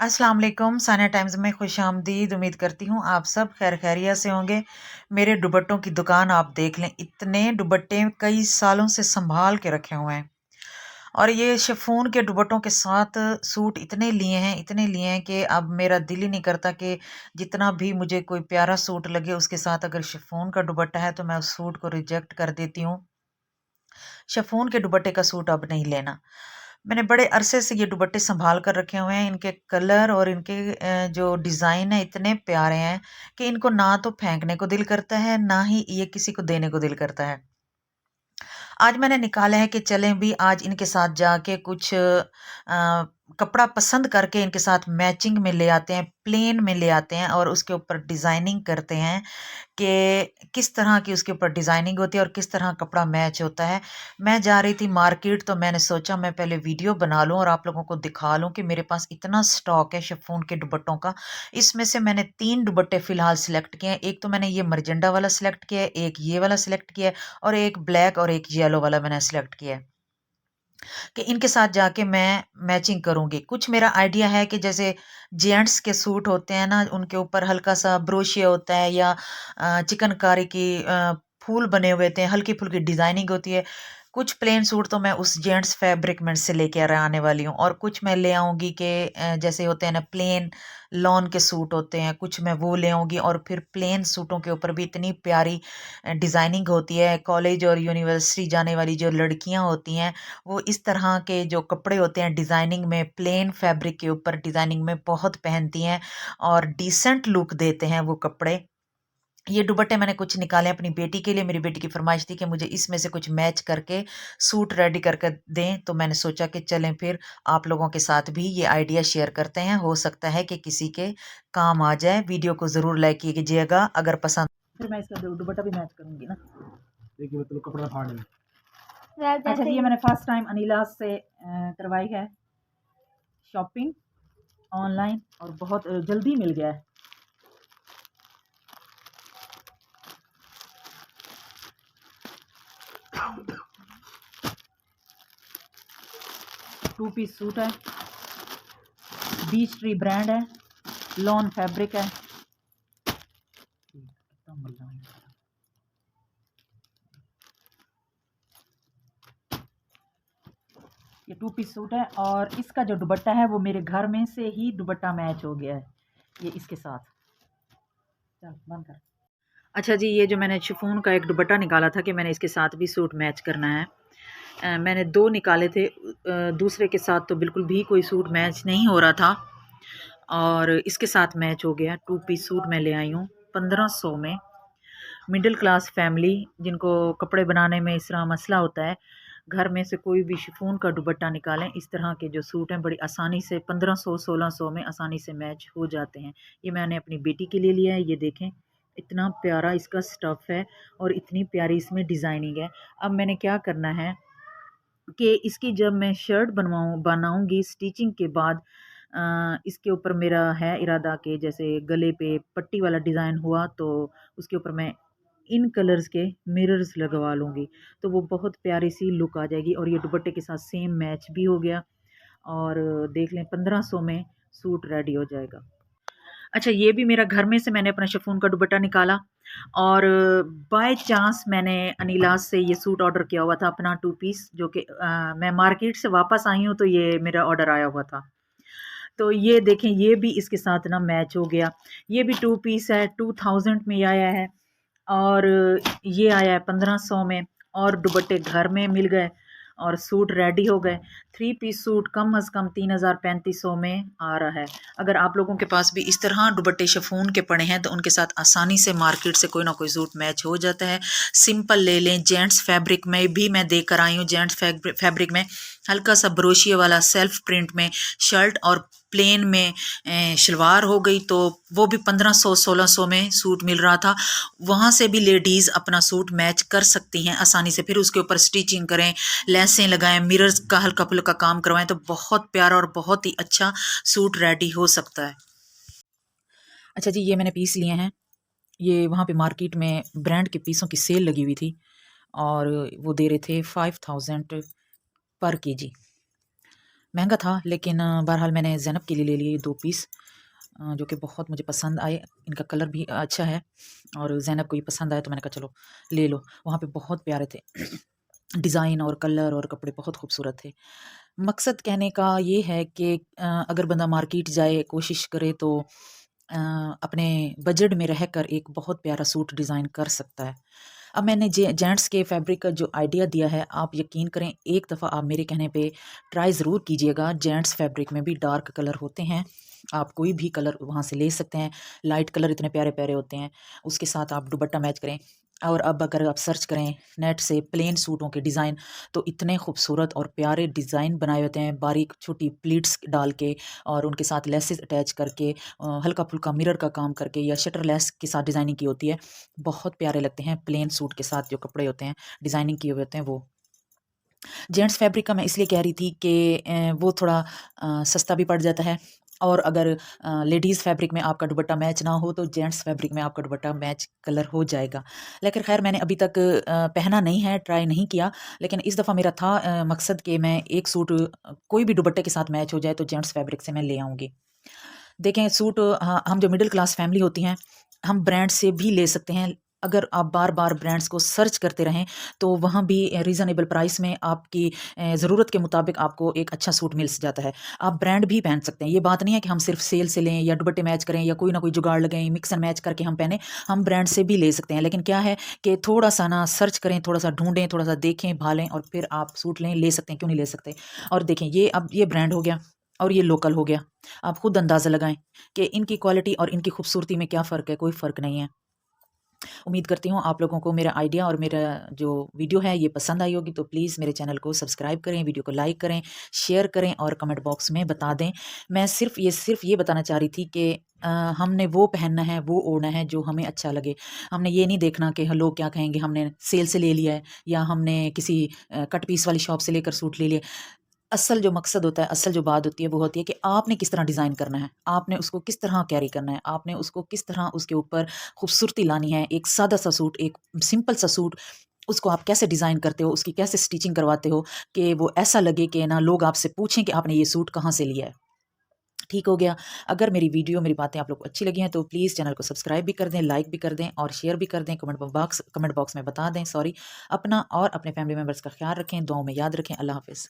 अस्सलाम वालेकुम। सानिया टाइम्स में खुशामदीद। उम्मीद करती हूँ आप सब खैर खैरियत से होंगे। मेरे दुपट्टों की दुकान आप देख लें, इतने दुपट्टे कई सालों से संभाल के रखे हुए हैं। और ये शिफॉन के दुपट्टों के साथ सूट इतने लिए हैं कि अब मेरा दिल ही नहीं करता कि जितना भी मुझे कोई प्यारा सूट लगे उसके साथ अगर शिफॉन का दुपट्टा है तो मैं उस सूट को रिजेक्ट कर देती हूँ। शिफॉन के दुपट्टे का सूट अब नहीं लेना। मैंने बड़े अरसे से ये दुपट्टे संभाल कर रखे हुए हैं। इनके कलर और इनके जो डिज़ाइन है इतने प्यारे हैं कि इनको ना तो फेंकने को दिल करता है, ना ही ये किसी को देने को दिल करता है। आज मैंने निकाला है कि चलें भी आज इनके साथ जाके कुछ कपड़ा पसंद करके इनके साथ मैचिंग में ले आते हैं, प्लेन में ले आते हैं और उसके ऊपर डिज़ाइनिंग करते हैं कि किस तरह की उसके ऊपर डिज़ाइनिंग होती है और किस तरह कपड़ा मैच होता है। मैं जा रही थी मार्केट तो मैंने सोचा मैं पहले वीडियो बना लूँ और आप लोगों को दिखा लूँ कि मेरे पास इतना स्टॉक है शिफॉन के दुपट्टों का। इसमें से मैंने 3 दुपट्टे फ़िलहाल सिलेक्ट किए हैं। एक तो मैंने ये मर्जेंटा वाला सिलेक्ट किया है, एक ये वाला सिलेक्ट किया है और एक ब्लैक और एक येलो वाला मैंने सिलेक्ट किया है। कि इनके साथ जाके मैं मैचिंग करूँगी। कुछ मेरा आइडिया है कि जैसे जेंट्स के सूट होते हैं ना, उनके ऊपर हल्का-सा ब्रोशिया होता है या चिकनकारी की फूल बने हुए होते हैं, हल्की-फुल्की डिज़ाइनिंग होती है। कुछ प्लेन सूट तो मैं उस जेंट्स फैब्रिक में से लेके आने वाली हूँ और कुछ मैं ले आऊँगी कि जैसे होते हैं ना प्लेन लॉन के सूट होते हैं, कुछ मैं वो ले आऊँगी और फिर प्लेन सूटों के ऊपर भी इतनी प्यारी डिज़ाइनिंग होती है। कॉलेज और यूनिवर्सिटी जाने वाली जो लड़कियाँ होती हैं वो इस तरह के जो कपड़े होते हैं डिज़ाइनिंग में प्लेन फैब्रिक के ऊपर डिज़ाइनिंग में बहुत पहनती हैं और डिसेंट लुक देते हैं वो कपड़े। ये दुपट्टे मैंने कुछ निकाले अपनी बेटी के लिए। मेरी बेटी की फरमाइश थी कि मुझे इसमें से कुछ मैच करके सूट रेडी करके दें, तो मैंने सोचा कि चलें फिर आप लोगों के साथ भी ये आइडिया शेयर करते हैं। हो सकता है कि किसी के काम आ जाए। वीडियो को ज़रूर लाइक कीजिएगा अगर पसंद। फिर मैं इसका दुपट्टा भी मैच करूँगी ना। देखिए मतलब कपड़ा फाड़ लें। अच्छा जी, ये मैंने फर्स्ट टाइम अनिला से करवाई है शॉपिंग ऑनलाइन और बहुत जल्दी मिल गया है। टू पीस सूट है, बीच ट्री ब्रांड है, लॉन फैब्रिक है। ये टू पीस सूट है और इसका जो दुपट्टा है वो मेरे घर में से ही दुपट्टा मैच हो गया है ये इसके साथ। चल बंद कर। अच्छा जी, ये जो मैंने शिफॉन का एक दुपट्टा निकाला था कि मैंने इसके साथ भी सूट मैच करना है। मैंने 2 निकाले थे, दूसरे के साथ तो बिल्कुल भी कोई सूट मैच नहीं हो रहा था और इसके साथ मैच हो गया। टू पीस सूट मैं ले आई हूँ 1500 में। मिडिल क्लास फैमिली जिनको कपड़े बनाने में इस तरह मसला होता है, घर में से कोई भी शिफॉन का दुपट्टा निकालें। इस तरह के जो सूट हैं बड़ी आसानी से 1500-1600 में आसानी से मैच हो जाते हैं। ये मैंने अपनी बेटी के लिए लिया है। ये देखें इतना प्यारा इसका स्टफ़ है और इतनी प्यारी इसमें डिज़ाइनिंग है। अब मैंने क्या करना है कि इसकी जब मैं शर्ट बनाऊँगी स्टिचिंग के बाद, इसके ऊपर मेरा है इरादा कि जैसे गले पे पट्टी वाला डिज़ाइन हुआ तो उसके ऊपर मैं इन कलर्स के मिरर्स लगवा लूँगी, तो वो बहुत प्यारी सी लुक आ जाएगी और ये दुपट्टे के साथ सेम मैच भी हो गया और देख लें 1500 में सूट रेडी हो जाएगा। अच्छा, ये भी मेरा घर में से मैंने अपना शिफॉन का दुपट्टा निकाला और बाय चांस मैंने अनिलास से ये सूट ऑर्डर किया हुआ था अपना टू पीस, जो कि मैं मार्केट से वापस आई हूँ तो ये मेरा ऑर्डर आया हुआ था। तो ये देखें ये भी इसके साथ ना मैच हो गया। ये भी टू पीस है, 2000 में आया है और ये आया है 1500 में और दुपट्टे घर में मिल गए और सूट रेडी हो गए। थ्री पीस सूट कम अज़ कम 3500 में आ रहा है। अगर आप लोगों के पास भी इस तरह दुपट्टे शिफॉन के पड़े हैं तो उनके साथ आसानी से मार्केट से कोई ना कोई सूट मैच हो जाता है। सिंपल ले लें। जेंट्स फैब्रिक में भी मैं देख कर आई हूँ। जेंट्स फैब्रिक में हल्का सा ब्रोशिया वाला सेल्फ प्रिंट में शर्ट और प्लेन में शलवार हो गई तो वो भी 1500-1600 में सूट मिल रहा था। वहाँ से भी लेडीज़ अपना सूट मैच कर सकती हैं आसानी से। फिर उसके ऊपर स्टिचिंग करें, लेसें लगाएं, मिरर्स का हल्का फुल्का काम करवाएं तो बहुत प्यारा और बहुत ही अच्छा सूट रेडी हो सकता है। अच्छा जी, ये मैंने पीस लिए हैं। ये वहाँ पे मार्केट में ब्रांड के पीसों की सेल लगी हुई थी और वो दे रहे थे 5000 पर केजी। महंगा था, लेकिन बहरहाल मैंने ज़ैनब के लिए ले लिए 2 पीस, जो कि बहुत मुझे पसंद आए। इनका कलर भी अच्छा है और ज़ैनब को ये पसंद आया तो मैंने कहा चलो ले लो। वहाँ पे बहुत प्यारे थे डिज़ाइन और कलर और कपड़े बहुत खूबसूरत थे। मकसद कहने का ये है कि अगर बंदा मार्केट जाए, कोशिश करे तो अपने बजट में रहकर एक बहुत प्यारा सूट डिज़ाइन कर सकता है। अब मैंने जेंट्स के फैब्रिक का जो आइडिया दिया है, आप यकीन करें एक दफ़ा आप मेरे कहने पे ट्राई ज़रूर कीजिएगा। जेंट्स फैब्रिक में भी डार्क कलर होते हैं, आप कोई भी कलर वहाँ से ले सकते हैं। लाइट कलर इतने प्यारे-प्यारे होते हैं, उसके साथ आप दुपट्टा मैच करें। और अब अगर आप सर्च करें नेट से प्लेन सूटों के डिज़ाइन, तो इतने खूबसूरत और प्यारे डिज़ाइन बनाए होते हैं, बारीक छोटी प्लीट्स डाल के और उनके साथ लेसेस अटैच करके, हल्का-फुल्का मिरर का काम करके या शटर लेस के साथ डिज़ाइनिंग की होती है। बहुत प्यारे लगते हैं प्लेन सूट के साथ जो कपड़े होते हैं, डिज़ाइनिंग किए हुए होते हैं वो। जेंट्स फैब्रिक का मैं इसलिए कह रही थी कि वो थोड़ा सस्ता भी पड़ जाता है और अगर लेडीज़ फैब्रिक में आपका दुपट्टा मैच ना हो तो जेंट्स फैब्रिक में आपका दुपट्टा मैच कलर हो जाएगा। लेकिन ख़ैर मैंने अभी तक पहना नहीं है, ट्राई नहीं किया, लेकिन इस दफ़ा मेरा था मकसद कि मैं एक सूट कोई भी दुपट्टे के साथ मैच हो जाए तो जेंट्स फैब्रिक से मैं ले आऊँगी। देखें सूट, हाँ, हम जो मिडिल क्लास फैमिली होती हैं, हम ब्रांड से भी ले सकते हैं। अगर आप बार-बार ब्रांड्स को सर्च करते रहें, तो वहाँ भी रीज़नेबल प्राइस में आपकी ज़रूरत के मुताबिक आपको एक अच्छा सूट मिल जाता है। आप ब्रांड भी पहन सकते हैं। ये बात नहीं है कि हम सिर्फ़ सेल से लें या दुपट्टे मैच करें या कोई ना कोई जुगाड़ लगाएँ, मिक्स एंड मैच करके हम पहने। हम ब्रांड से भी ले सकते हैं। लेकिन क्या है कि थोड़ा-सा ना सर्च करें, थोड़ा-सा ढूँढें, थोड़ा-सा देखें, भालें और फिर आप सूट लें, ले सकते हैं, क्यों नहीं ले सकते? और देखें ये अब ये ब्रांड हो गया और ये लोकल हो गया। आप खुद अंदाज़ा लगाएँ कि इनकी क्वालिटी और इनकी खूबसूरती में क्या फ़र्क है, कोई फ़र्क नहीं है। उम्मीद करती हूँ आप लोगों को मेरा आइडिया और मेरा जो वीडियो है ये पसंद आई होगी, तो प्लीज़ मेरे चैनल को सब्सक्राइब करें, वीडियो को लाइक करें, शेयर करें और कमेंट बॉक्स में बता दें। मैं सिर्फ़ ये बताना चाह रही थी कि हमने वो पहनना है, वो ओढ़ना है जो हमें अच्छा लगे। हमने ये नहीं देखना कि ह लोग क्या कहेंगे, हमने सेल से ले लिया है या हमने किसी कट पीस वाली शॉप से लेकर सूट ले लिया। असल जो मकसद होता है, असल जो बात होती है, वो होती है कि आपने किस तरह डिज़ाइन करना है, आपने उसको किस तरह कैरी करना है, आपने उसको किस तरह उसके ऊपर खूबसूरती लानी है। एक सादा-सा सूट, एक सिंपल सा सूट, उसको आप कैसे डिज़ाइन करते हो, उसकी कैसे स्टिचिंग करवाते हो कि वो ऐसा लगे कि ना लोग आपसे पूछें कि आपने ये सूट कहाँ से लिया है। ठीक हो गया। अगर मेरी वीडियो, मेरी बातें आप लोग को अच्छी लगी हैं, तो प्लीज़ चैनल को सब्सक्राइब भी कर दें, लाइक भी कर दें और शेयर भी कर दें। कमेंट बॉक्स में बता दें, सॉरी। अपना और अपने फैमिली मेंबर्स का ख़्याल रखें, दुआओं में याद रखें। अल्लाह हाफ़िज़।